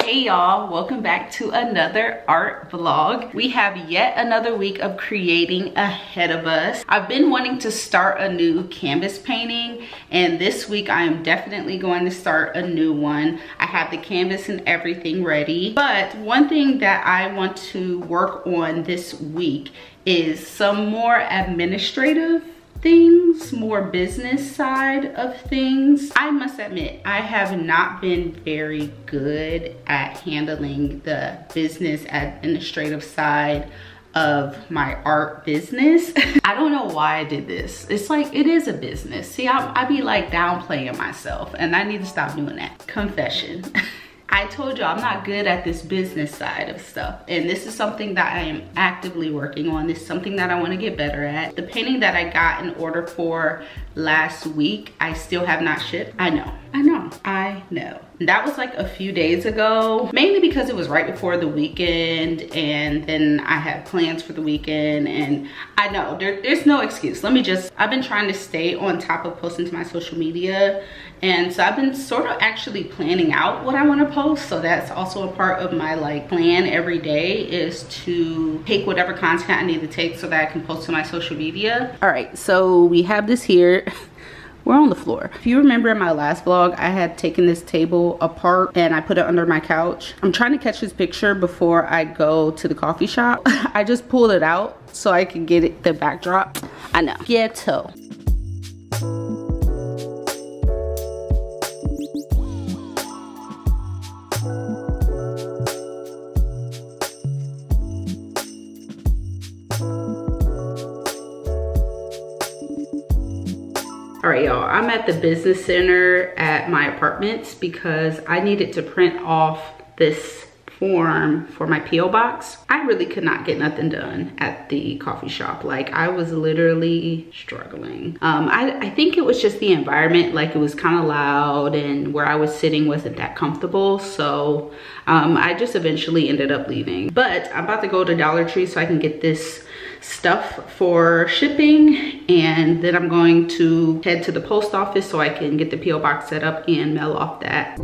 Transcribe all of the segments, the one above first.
Hey y'all, welcome back to another art vlog. We have yet another week of creating ahead of us. I've been wanting to start a new canvas painting, and this week I am definitely going to start a new one. I have the canvas and everything ready, but one thing that I want to work on this week is some more administrative things, more business side of things. I must admit, I have not been very good at handling the business administrative side of my art business. I don't know why I did this. It's like, it is a business. See, I be like downplaying myself, and I need to stop doing that. Confession. I told you I'm not good at this business side of stuff, and this is something that I am actively working on. This is something that I want to get better at. The painting that I got an order for last week, I still have not shipped. I know. That was like a few days ago, mainly because it was right before the weekend, and then I had plans for the weekend, and I know there's no excuse. I've been trying to stay on top of posting to my social media, and so I've been sort of actually planning out what I want to post. So that's also a part of my like plan every day, is to take whatever content I need to take so that I can post to my social media. All right, so we have this here. We're on the floor. If you remember in my last vlog, I had taken this table apart and I put it under my couch. I'm trying to catch this picture before I go to the coffee shop. I just pulled it out so I can get the backdrop. I know, ghetto. All right, y'all, I'm at the business center at my apartments because I needed to print off this form for my P.O. box. I really could not get nothing done at the coffee shop. Like, I was literally struggling. I think it was just the environment. Like, it was kind of loud, and where I was sitting wasn't that comfortable. So I just eventually ended up leaving. But I'm about to go to Dollar Tree so I can get this stuff for shipping, and then I'm going to head to the post office so I can get the P.O. box set up and mail off that.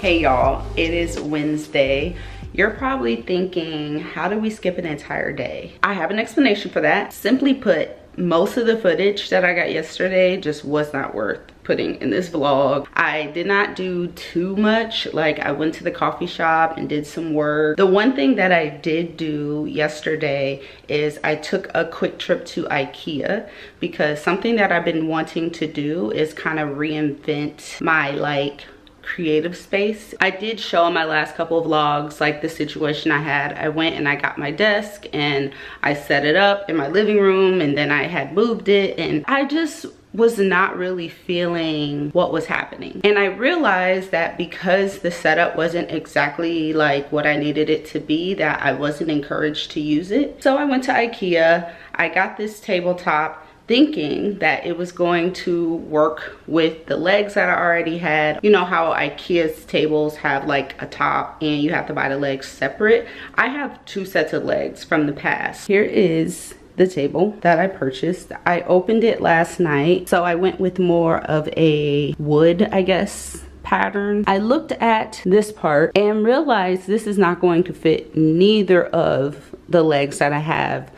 Hey y'all, it is Wednesday. You're probably thinking, how do we skip an entire day? I have an explanation for that. Simply put, most of the footage that I got yesterday just was not worth putting in this vlog. I did not do too much. Like, I went to the coffee shop and did some work. The one thing that I did do yesterday is I took a quick trip to IKEA, because something that I've been wanting to do is kind of reinvent my like creative space. I did show in my last couple of vlogs like the situation I had. I went and I got my desk and I set it up in my living room, and then I had moved it, and I just was not really feeling what was happening. And I realized that because the setup wasn't exactly like what I needed it to be, that I wasn't encouraged to use it. So I went to IKEA, I got this tabletop. thinking that it was going to work with the legs that I already had. You know how IKEA's tables have like a top and you have to buy the legs separate? I have 2 sets of legs from the past. Here is the table that I purchased. I opened it last night, so I went with more of a wood, I guess, pattern. I looked at this part and realized this is not going to fit neither of the legs that I have.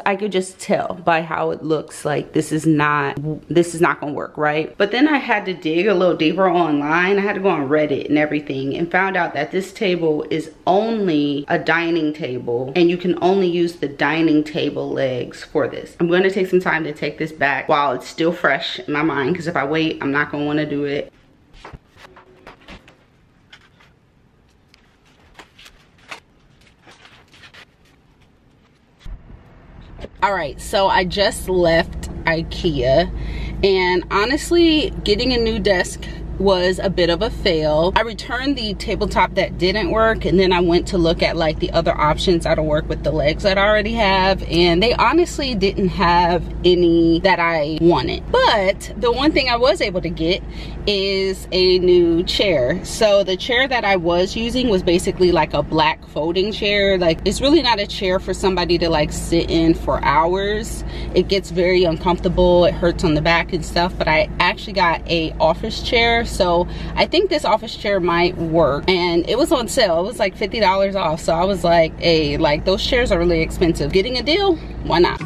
I could just tell by how it looks like this is not gonna work, right? But then I had to dig a little deeper online. I had to go on Reddit and everything and found out that this table is only a dining table and you can only use the dining table legs for this. I'm gonna take some time to take this back while it's still fresh in my mind, because if I wait, I'm not gonna wanna do it. All right, so I just left IKEA, and honestly, getting a new desk was a bit of a fail. I returned the tabletop that didn't work, and then I went to look at like the other options that'll work with the legs that I already have, and they honestly didn't have any that I wanted. But the one thing I was able to get is a new chair. So the chair that I was using was basically like a black folding chair. Like, it's really not a chair for somebody to like sit in for hours. It gets very uncomfortable, it hurts on the back and stuff. But I actually got a office chair, so I think this office chair might work, and it was on sale. It was like $50 off, so I was like, hey, like, those chairs are really expensive. Getting a deal, why not?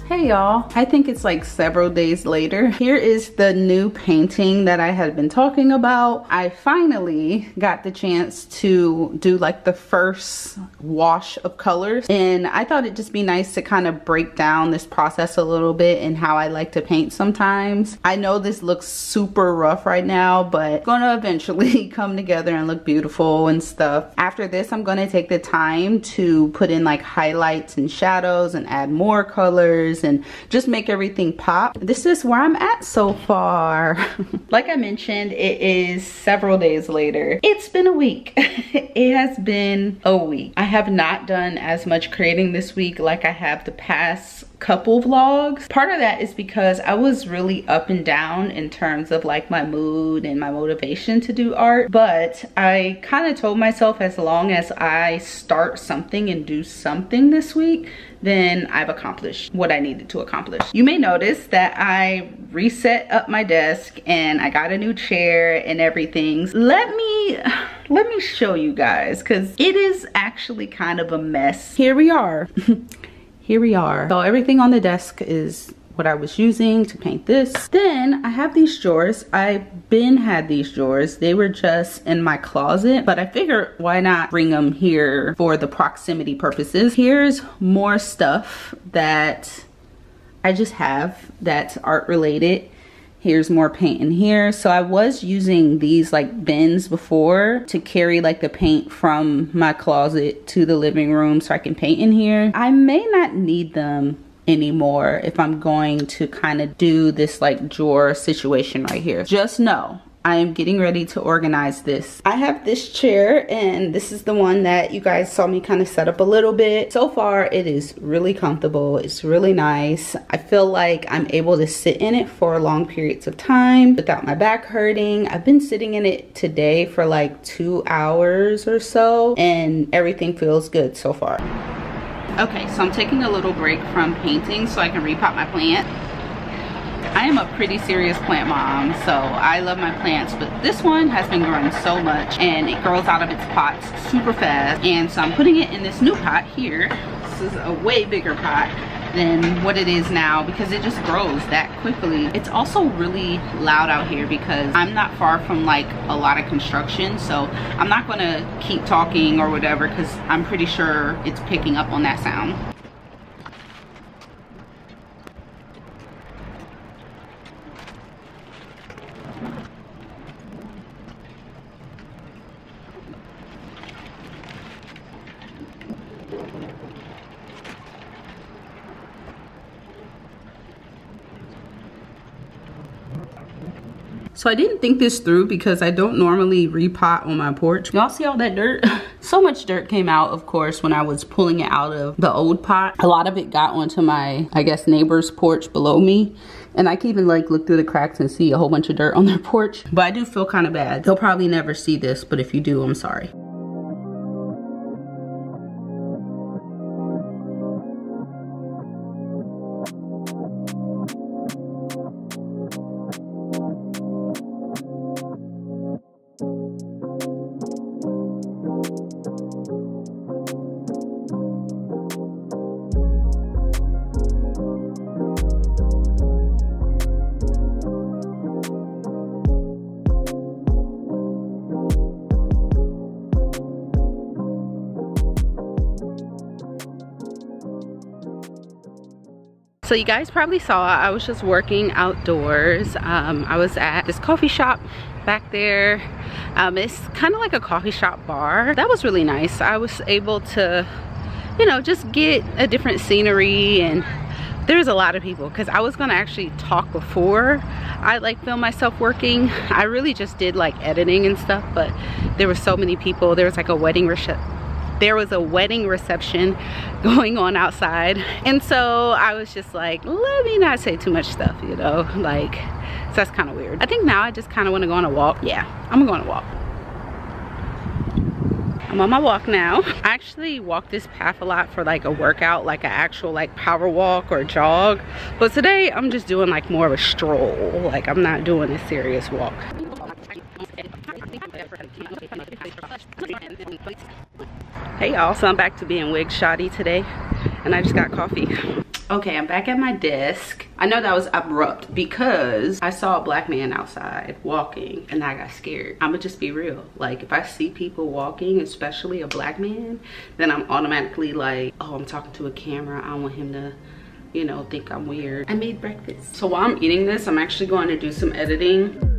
Hey y'all, I think it's like several days later. Here is the new painting that I had been talking about. I finally got the chance to do like the first wash of colors, and I thought it'd just be nice to kind of break down this process a little bit and how I like to paint sometimes. I know this looks super rough right now, but it's gonna eventually come together and look beautiful and stuff. After this, I'm gonna take the time to put in like highlights and shadows and add more colors and just make everything pop. This is where I'm at so far. Like I mentioned, it is several days later. It's been a week. It has been a week. I have not done as much creating this week like I have the past couple vlogs. Part of that is because I was really up and down in terms of like my mood and my motivation to do art, but I kind of told myself as long as I start something and do something this week, then I've accomplished what I needed to accomplish. You may notice that I reset up my desk and I got a new chair and everything. Let me show you guys, because it is actually kind of a mess. Here we are. Here we are. So everything on the desk is what I was using to paint this. Then I have these drawers. I've had these drawers. They were just in my closet, but I figured why not bring them here for the proximity purposes. Here's more stuff that I just have that's art related. Here's more paint in here. So I was using these like bins before to carry like the paint from my closet to the living room so I can paint in here. I may not need them anymore if I'm going to kind of do this like drawer situation right here. Just know I am getting ready to organize this. I have this chair, and this is the one that you guys saw me kind of set up a little bit. So far, it is really comfortable. It's really nice. I feel like I'm able to sit in it for long periods of time without my back hurting. I've been sitting in it today for like 2 hours or so, and everything feels good so far. Okay, so I'm taking a little break from painting so I can repot my plant. I am a pretty serious plant mom, so I love my plants, but this one has been growing so much and it grows out of its pots super fast. And so I'm putting it in this new pot here. This is a way bigger pot than what it is now because it just grows that quickly. It's also really loud out here because I'm not far from like a lot of construction, so I'm not gonna keep talking or whatever because I'm pretty sure it's picking up on that sound. So I didn't think this through because I don't normally repot on my porch. Y'all see all that dirt? So much dirt came out, of course, when I was pulling it out of the old pot. A lot of it got onto my, I guess, neighbor's porch below me. And I can even like look through the cracks and see a whole bunch of dirt on their porch. But I do feel kind of bad. They'll probably never see this, but if you do, I'm sorry. So you guys probably saw I was just working outdoors. I was at this coffee shop back there. It's kind of like a coffee shop bar. That was really nice. I was able to, you know, just get a different scenery, and there's a lot of people because I was gonna actually talk before I like film myself working. I really just did like editing and stuff, but there were so many people. There was like a wedding reception going on outside, and so I was just like, let me not say too much stuff, you know, like, so that's kind of weird. I think now I just kind of want to go on a walk. Yeah, I'm going on a walk. I'm on my walk now. I actually walk this path a lot for like a workout, like an actual like power walk or jog, but today I'm just doing like more of a stroll. Like, I'm not doing a serious walk. Hey y'all, so I'm back to being wig shoddy today, and I just got coffee. Okay, I'm back at my desk. I know that was abrupt because I saw a black man outside walking and I got scared. I'ma just be real. Like, if I see people walking, especially a black man, then I'm automatically like, oh, I'm talking to a camera. I don't want him to, you know, think I'm weird. I made breakfast. So while I'm eating this, I'm actually going to do some editing.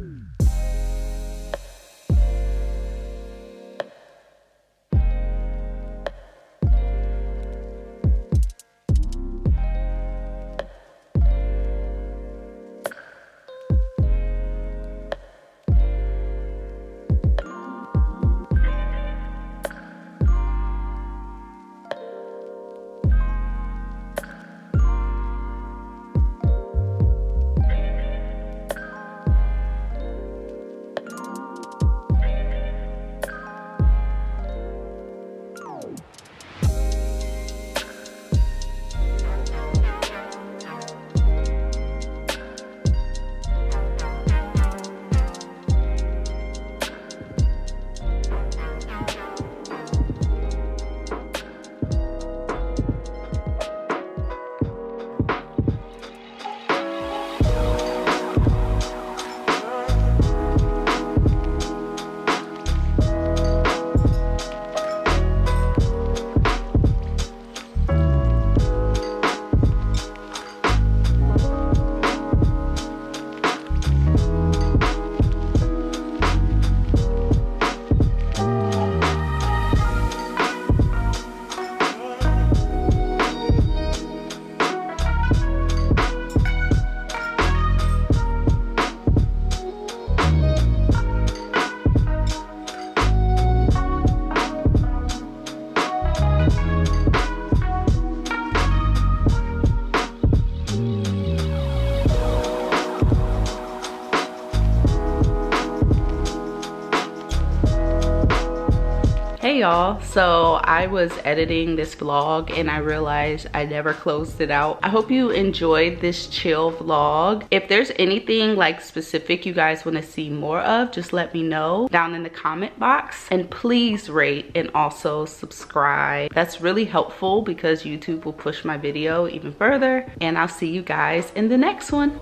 Hey y'all, so I was editing this vlog and I realized I never closed it out. I hope you enjoyed this chill vlog. If there's anything like specific you guys want to see more of, just let me know down in the comment box, and please rate and also subscribe. That's really helpful because YouTube will push my video even further, and I'll see you guys in the next one.